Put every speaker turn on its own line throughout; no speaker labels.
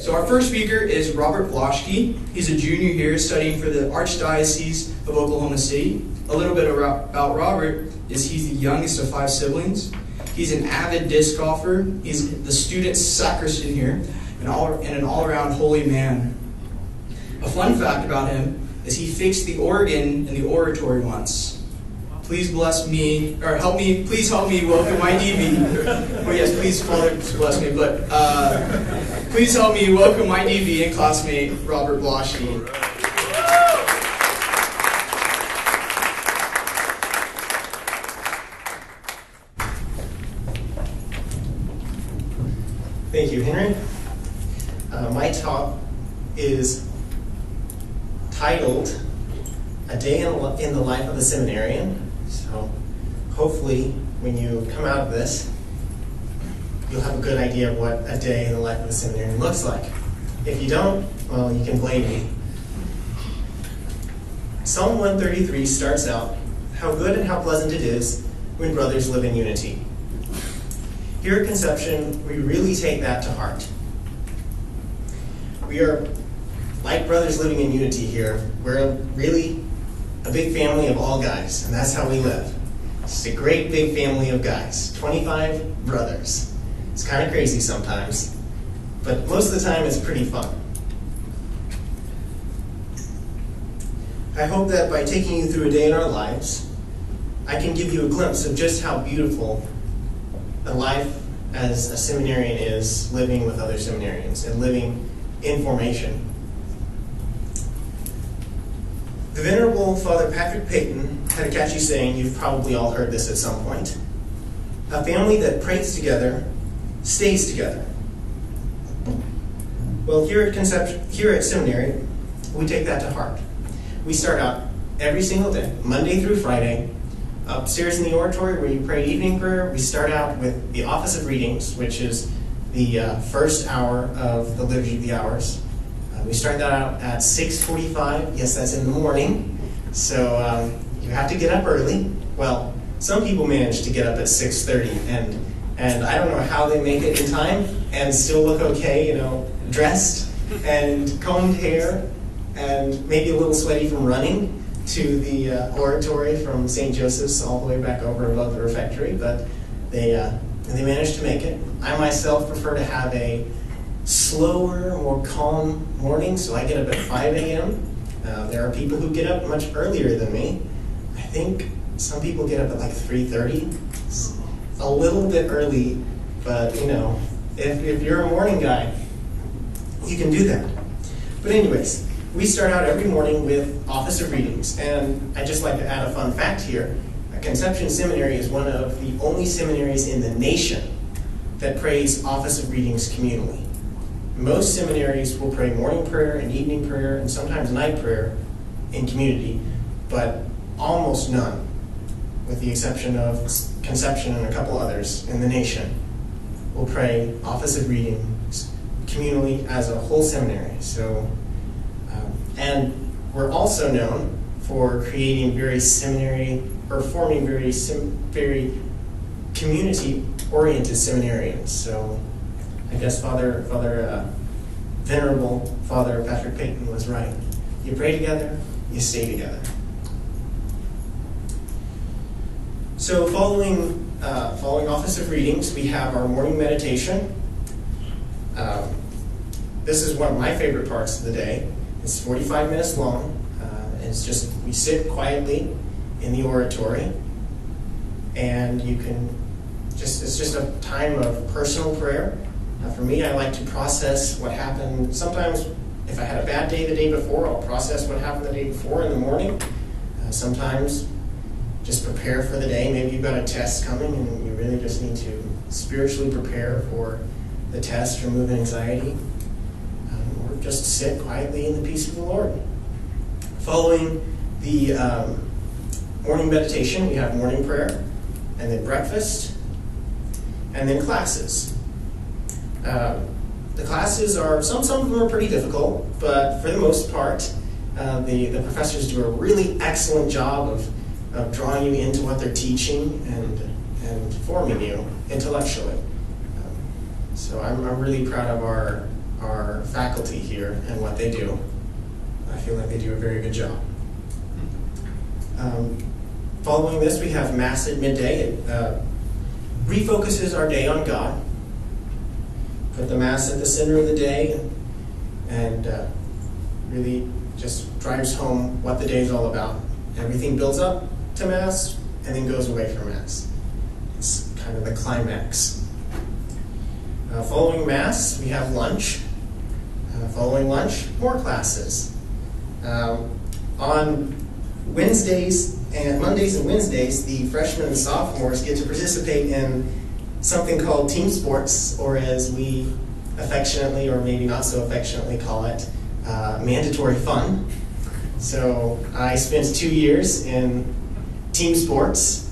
So our first speaker is Robert Blaschke. He's a junior here studying for the Archdiocese of Oklahoma City. A little bit about Robert is he's the youngest of 5 siblings. He's an avid disc golfer. He's the student sacristan here, and an all-around holy man. A fun fact about him is he fixed the organ in the oratory once. Please bless me, or help me, please help me welcome my DV. Oh yes, please, Father, bless me, but please help me welcome my DV and classmate, Robert Blaschke.
Thank you, Henry. My talk is titled A Day in the Life of a Seminarian. So hopefully when you come out of this, you'll have a good idea of what a day in the life of a seminarian looks like. If you don't, well, you can blame me. Psalm 133 starts out, "How good and how pleasant it is when brothers live in unity." Here at Conception, we really take that to heart. We are like brothers living in unity here. We're really a big family of all guys, and that's how we live. It's a great big family of guys, 25 brothers. It's kind of crazy sometimes, but most of the time it's pretty fun. I hope that by taking you through a day in our lives, I can give you a glimpse of just how beautiful a life as a seminarian is, living with other seminarians and living in formation. The Venerable Father Patrick Peyton had a catchy saying, you've probably all heard this at some point: "A family that prays together stays together." Well, here at Seminary, we take that to heart. We start out every single day, Monday through Friday, upstairs in the oratory where you pray evening prayer. We start out with the Office of Readings, which is the first hour of the Liturgy of the Hours. We start that out at 6:45. Yes, that's in the morning. So you have to get up early. Well, some people manage to get up at 6:30, and I don't know how they make it in time and still look okay, dressed and combed hair and maybe a little sweaty from running to the oratory from St. Joseph's all the way back over above the refectory, but they managed to make it. I myself prefer to have a slower, more calm morning, so I get up at 5 a.m. There are people who get up much earlier than me. I think some people get up at like 3:30. It's a little bit early, but if you're a morning guy, you can do that. But anyways, we start out every morning with Office of Readings, and I'd just like to add a fun fact here. Conception Seminary is one of the only seminaries in the nation that prays Office of Readings communally. Most seminaries will pray morning prayer and evening prayer and sometimes night prayer in community, but almost none, with the exception of Conception and a couple others in the nation, will pray Office of Readings communally as a whole seminary. So, and we're also known for creating very forming very community-oriented seminarians. So I guess Venerable Father Patrick Peyton was right. You pray together, you stay together. So following Office of Readings, we have our morning meditation. This is one of my favorite parts of the day. It's 45 minutes long. It's just, we sit quietly in the oratory, and it's just a time of personal prayer. For me, I like to process what happened. Sometimes, if I had a bad day the day before, I'll process what happened the day before in the morning. Sometimes, just prepare for the day. Maybe you've got a test coming, and you really just need to spiritually prepare for the test, remove anxiety. Or just sit quietly in the peace of the Lord. Following the morning meditation, we have morning prayer, and then breakfast, and then classes. The classes are, some of them are pretty difficult, but for the most part, the professors do a really excellent job of drawing you into what they're teaching and forming you intellectually. So I'm really proud of our our faculty here and what they do. I feel like they do a very good job. Following this, we have Mass at midday. It refocuses our day on God. Put the Mass at the center of the day and really just drives home what the day is all about. Everything builds up to Mass and then goes away from Mass. It's kind of the climax. Following Mass, we have lunch. Following lunch, more classes. On Mondays and Wednesdays, the freshmen and sophomores get to participate in something called team sports, or as we affectionately, or maybe not so affectionately, call it, mandatory fun. So I spent 2 years in team sports,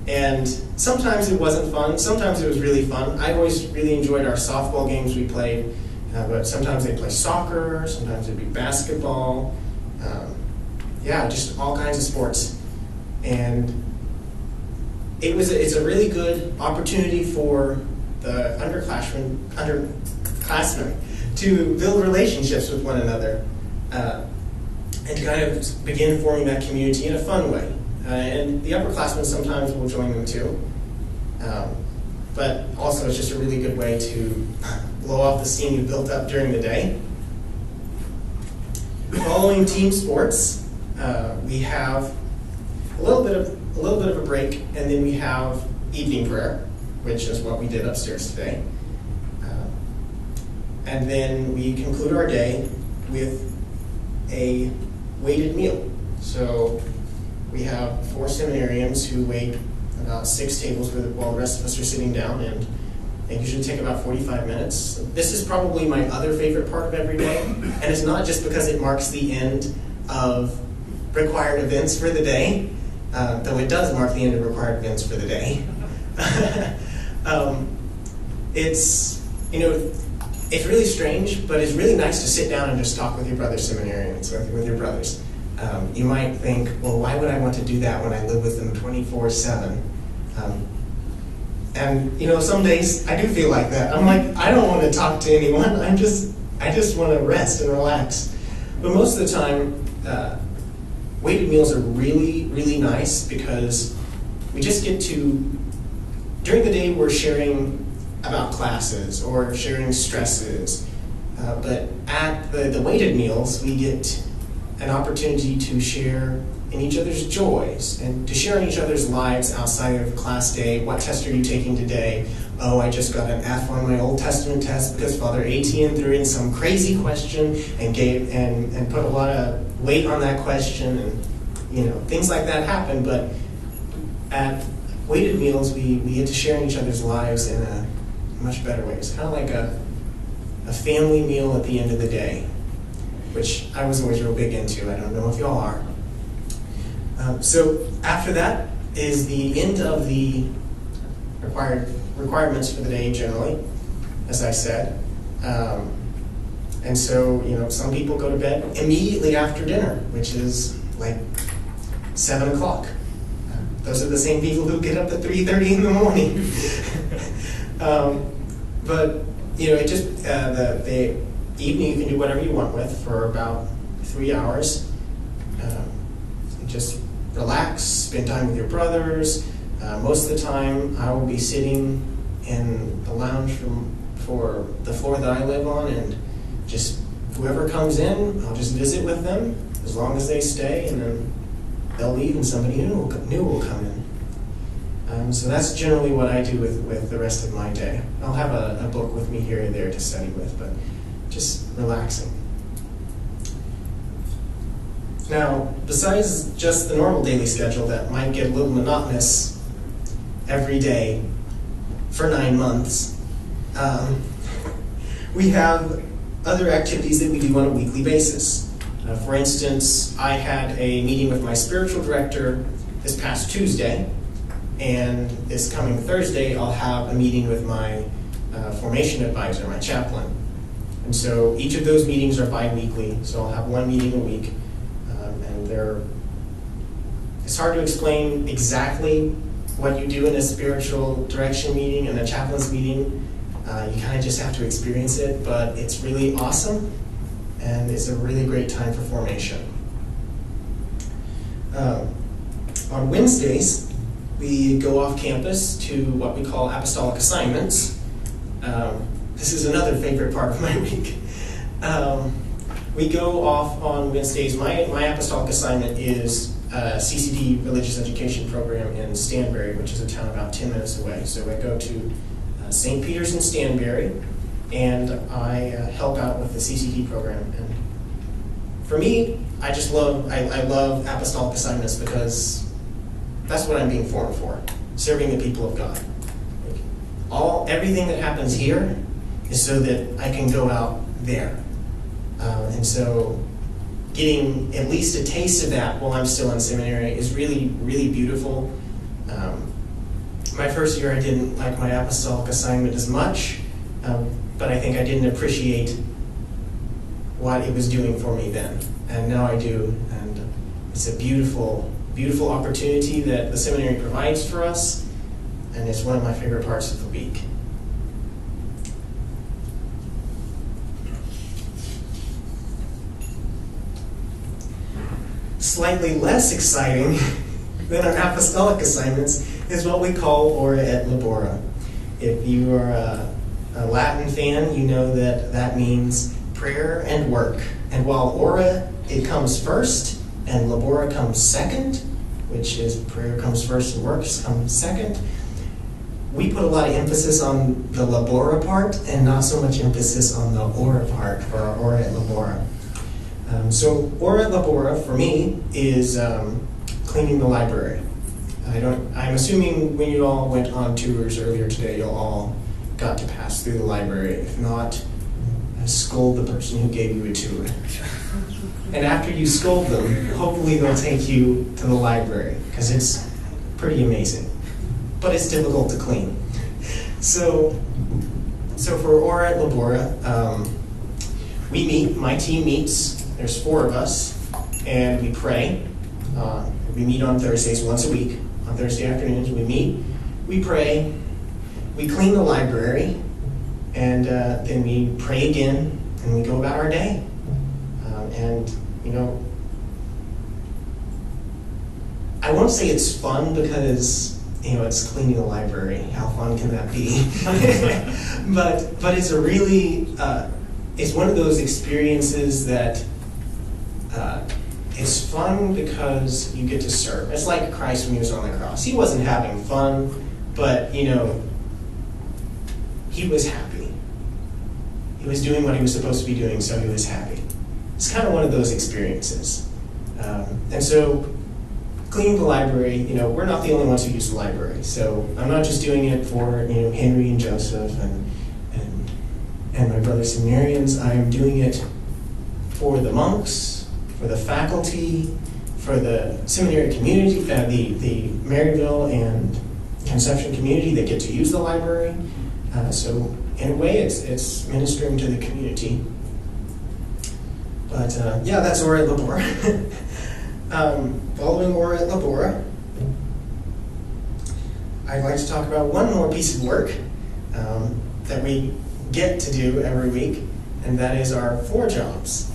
and sometimes it wasn't fun, sometimes it was really fun. I always really enjoyed our softball games we played, but sometimes they'd play soccer, sometimes it'd be basketball, just all kinds of sports. And it's a really good opportunity for the underclassmen to build relationships with one another and to kind of begin forming that community in a fun way. And the upperclassmen sometimes will join them too. But also it's just a really good way to blow off the steam you built up during the day. Following team sports, we have a little bit of a break, and then we have evening prayer, which is what we did upstairs today. And then we conclude our day with a weighted meal. So we have 4 seminarians who wait about 6 tables while the rest of us are sitting down, and they usually take about 45 minutes. This is probably my other favorite part of every day, and it's not just because it marks the end of required events for the day, though it does mark the end of required events for the day. It's really strange, but it's really nice to sit down and just talk with your brother seminarians, with your brothers. You might think, well, why would I want to do that when I live with them 24/7? And some days I do feel like that. I'm like, I don't want to talk to anyone. I just want to rest and relax. But most of the time, weighted meals are really, really nice because we just get to, during the day we're sharing about classes or sharing stresses, but at the weighted meals we get an opportunity to share in each other's joys and to share in each other's lives outside of class day. What test are you taking today? Oh, I just got an F on my Old Testament test because Father Etienne threw in some crazy question and put a lot of weight on that question, and things like that happen. But at weighted meals, we get to share in each other's lives in a much better way. It's kind of like a family meal at the end of the day, which I was always real big into. I don't know if y'all are. So after that is the end of the requirements for the day generally, as I said. And so, some people go to bed immediately after dinner, which is like 7 o'clock. Those are the same people who get up at 3:30 in the morning. But the evening you can do whatever you want with for about 3 hours. Just relax, spend time with your brothers. Most of the time I will be sitting in the lounge for the floor that I live on, and just whoever comes in, I'll just visit with them as long as they stay, and then they'll leave and somebody new will come in. So that's generally what I do with the rest of my day. I'll have a book with me here and there to study with, but just relaxing. Now, besides just the normal daily schedule that might get a little monotonous every day for 9 months, we have other activities that we do on a weekly basis. For instance, I had a meeting with my spiritual director this past Tuesday, and this coming Thursday I'll have a meeting with my formation advisor, my chaplain. And so each of those meetings are bi-weekly, so I'll have one meeting a week. It's hard to explain exactly what you do in a spiritual direction meeting and a chaplain's meeting, You kind of just have to experience it, but it's really awesome, and it's a really great time for formation. On Wednesdays, we go off campus to what we call apostolic assignments. This is another favorite part of my week. We go off on Wednesdays. My apostolic assignment is CCD Religious Education Program in Stanberry, which is a town about 10 minutes away. So I go to St. Peter's in Stanberry, and I help out with the CCD program. And for me, I love apostolic assignments because that's what I'm being formed for, serving the people of God. Everything that happens here is so that I can go out there. And so getting at least a taste of that while I'm still in seminary is really, really beautiful. My first year I didn't like my apostolic assignment as much, but I think I didn't appreciate what it was doing for me then. And now I do, and it's a beautiful, beautiful opportunity that the seminary provides for us, and it's one of my favorite parts of the week. Slightly less exciting than our apostolic assignments is what we call Ora et Labora. If you are a Latin fan, you know that means prayer and work. And while Ora, it comes first, and Labora comes second, which is prayer comes first and work comes second, we put a lot of emphasis on the Labora part and not so much emphasis on the Ora part for our Ora et Labora. So Ora et Labora for me is cleaning the library. I'm assuming when you all went on tours earlier today, you all got to pass through the library. If not, scold the person who gave you a tour. And after you scold them, hopefully they'll take you to the library, because it's pretty amazing. But it's difficult to clean. So for Ora et Labora, we meet, my team meets, there's 4 of us, and we pray. We meet on Thursdays once a week. On Thursday afternoons, we meet, we pray, we clean the library, and then we pray again, and we go about our day. And, I won't say it's fun because, it's cleaning the library. How fun can that be? but it's a really, it's one of those experiences that it's fun because you get to serve. It's like Christ when he was on the cross. He wasn't having fun, but, he was happy. He was doing what he was supposed to be doing, so he was happy. It's kind of one of those experiences. And so, cleaning the library, we're not the only ones who use the library. So I'm not just doing it for, Henry and Joseph and my brother seminarians. I'm doing it for the monks, for the faculty, for the seminary community, the Maryville and Conception community that get to use the library. So in a way, it's ministering to the community. But that's Ora et Labora. Following Ora et Labora, I'd like to talk about one more piece of work that we get to do every week, and that is our floor jobs.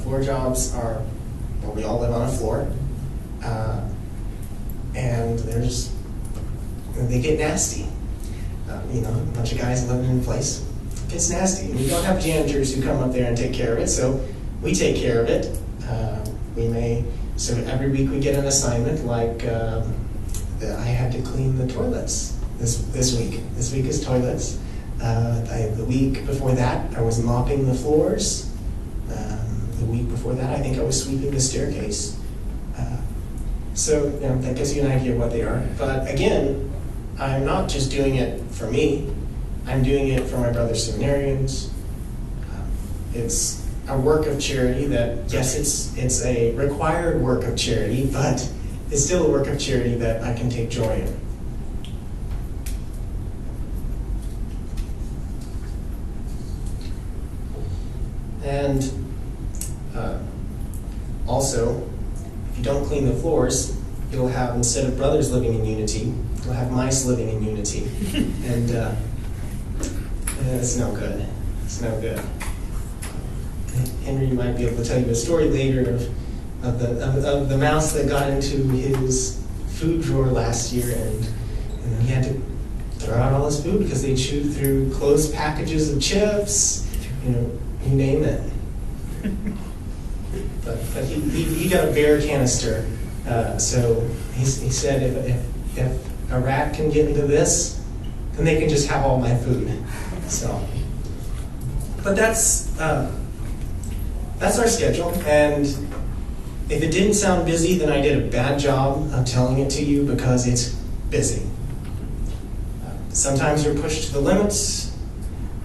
Floor jobs are, we all live on a floor, and they get nasty. A bunch of guys living in place. It gets nasty. And we don't have janitors who come up there and take care of it, so we take care of it. So every week we get an assignment, like I had to clean the toilets this week. This week is toilets. The week before that, I was mopping the floors. The week before that, I think I was sweeping the staircase. So that gives you an idea of what they are. But again, I'm not just doing it for me. I'm doing it for my brother seminarians. It's a work of charity that, yes, it's a required work of charity, but it's still a work of charity that I can take joy in. And also, if you don't clean the floors, you'll have, instead of brothers living in unity, you'll have mice living in unity. And It's no good. It's no good. Henry might be able to tell you a story later of the mouse that got into his food drawer last year, and he had to throw out all his food because they chewed through closed packages of chips, you name it. But he got a bear canister, so he said if a rat can get into this, then they can just have all my food. So, but that's our schedule, and if it didn't sound busy, then I did a bad job of telling it to you because it's busy. Sometimes you're pushed to the limits.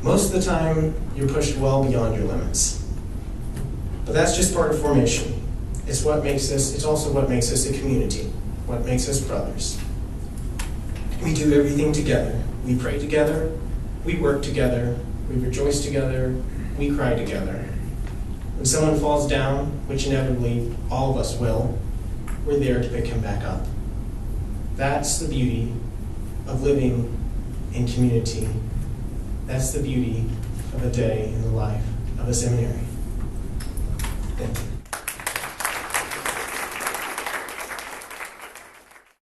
Most of the time, you're pushed well beyond your limits. But that's just part of formation. It's also what makes us a community, what makes us brothers. We do everything together. We pray together, we work together, we rejoice together, we cry together. When someone falls down, which inevitably all of us will, we're there to pick him back up. That's the beauty of living in community. That's the beauty of a day in the life of a seminary.